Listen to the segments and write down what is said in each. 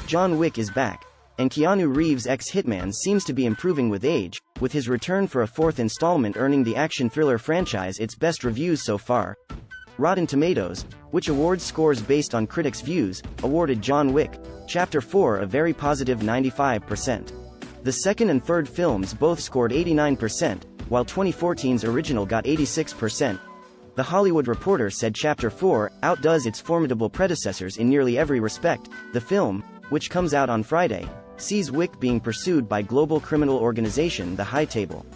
John Wick is back, and Keanu Reeves' ex-hitman seems to be improving with age, with his return for a fourth installment earning the action thriller franchise its best reviews so far. Rotten Tomatoes, which awards scores based on critics' views, awarded John Wick Chapter 4 a very positive 95%. The second and third films both scored 89%, while 2014's original got 86%. The Hollywood Reporter said Chapter 4 outdoes its formidable predecessors in nearly every respect. The film, which comes out on Friday, sees Wick being pursued by global criminal organization The High Table.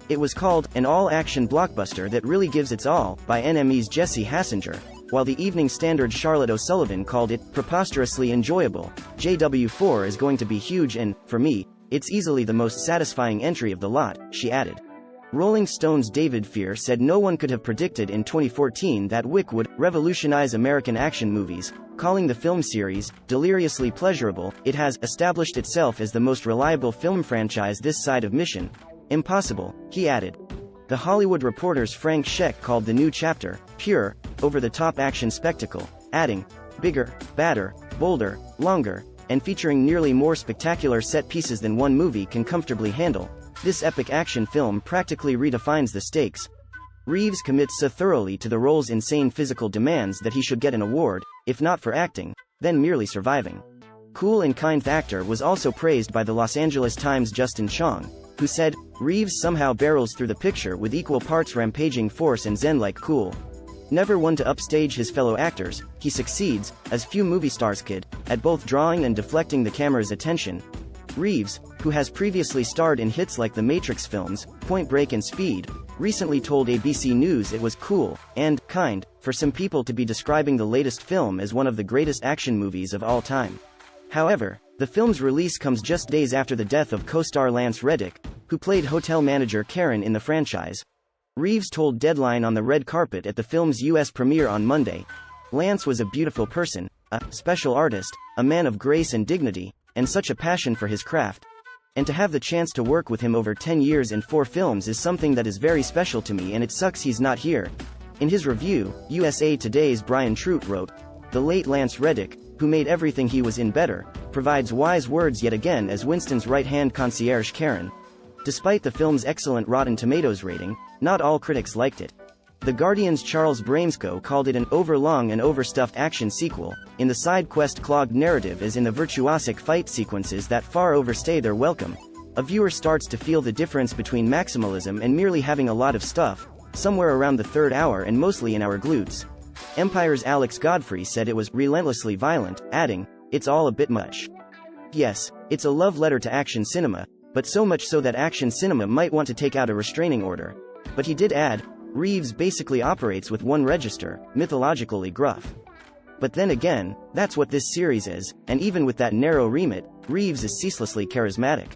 It was called an all-action blockbuster that really gives its all by NME's Jesse Hassinger, while the Evening Standard's Charlotte O'Sullivan called it preposterously enjoyable. JW4 is going to be huge and, for me, it's easily the most satisfying entry of the lot, she added. Rolling Stone's David Fear said no one could have predicted in 2014 that Wick would revolutionize American action movies, calling the film series deliriously pleasurable. It has established itself as the most reliable film franchise this side of Mission Impossible, he added. The Hollywood Reporter's Frank Scheck called the new chapter pure, over-the-top action spectacle, adding, bigger, badder, bolder, longer, and featuring nearly more spectacular set pieces than one movie can comfortably handle. This epic action film practically redefines the stakes. Reeves commits so thoroughly to the role's insane physical demands that he should get an award, if not for acting, then merely surviving. Cool and kind actor was also praised by the Los Angeles Times' Justin Chong, who said, Reeves somehow barrels through the picture with equal parts rampaging force and zen-like cool. Never one to upstage his fellow actors, he succeeds, as few movie stars could, at both drawing and deflecting the camera's attention. Reeves, who has previously starred in hits like the Matrix films, Point Break and Speed, recently told ABC News it was cool and kind for some people to be describing the latest film as one of the greatest action movies of all time. However, the film's release comes just days after the death of co-star Lance Reddick, who played hotel manager Karen in the franchise. Reeves told Deadline on the red carpet at the film's U.S. premiere on Monday, Lance was a beautiful person, a special artist, a man of grace and dignity, and such a passion for his craft. And to have the chance to work with him over 10 years and 4 films is something that is very special to me, and it sucks he's not here. In his review, USA Today's Brian Trout wrote, the late Lance Reddick, who made everything he was in better, provides wise words yet again as Winston's right-hand concierge Karen. Despite the film's excellent Rotten Tomatoes rating, not all critics liked it. The Guardian's Charles Bramesco called it an overlong and overstuffed action sequel, in the side quest clogged narrative as in the virtuosic fight sequences that far overstay their welcome. A viewer starts to feel the difference between maximalism and merely having a lot of stuff, somewhere around the third hour and mostly in our glutes. Empire's Alex Godfrey said it was relentlessly violent, adding, it's all a bit much. Yes, it's a love letter to action cinema, but so much so that action cinema might want to take out a restraining order. But he did add, Reeves basically operates with one register, mythologically gruff. But then again, that's what this series is, and even with that narrow remit, Reeves is ceaselessly charismatic.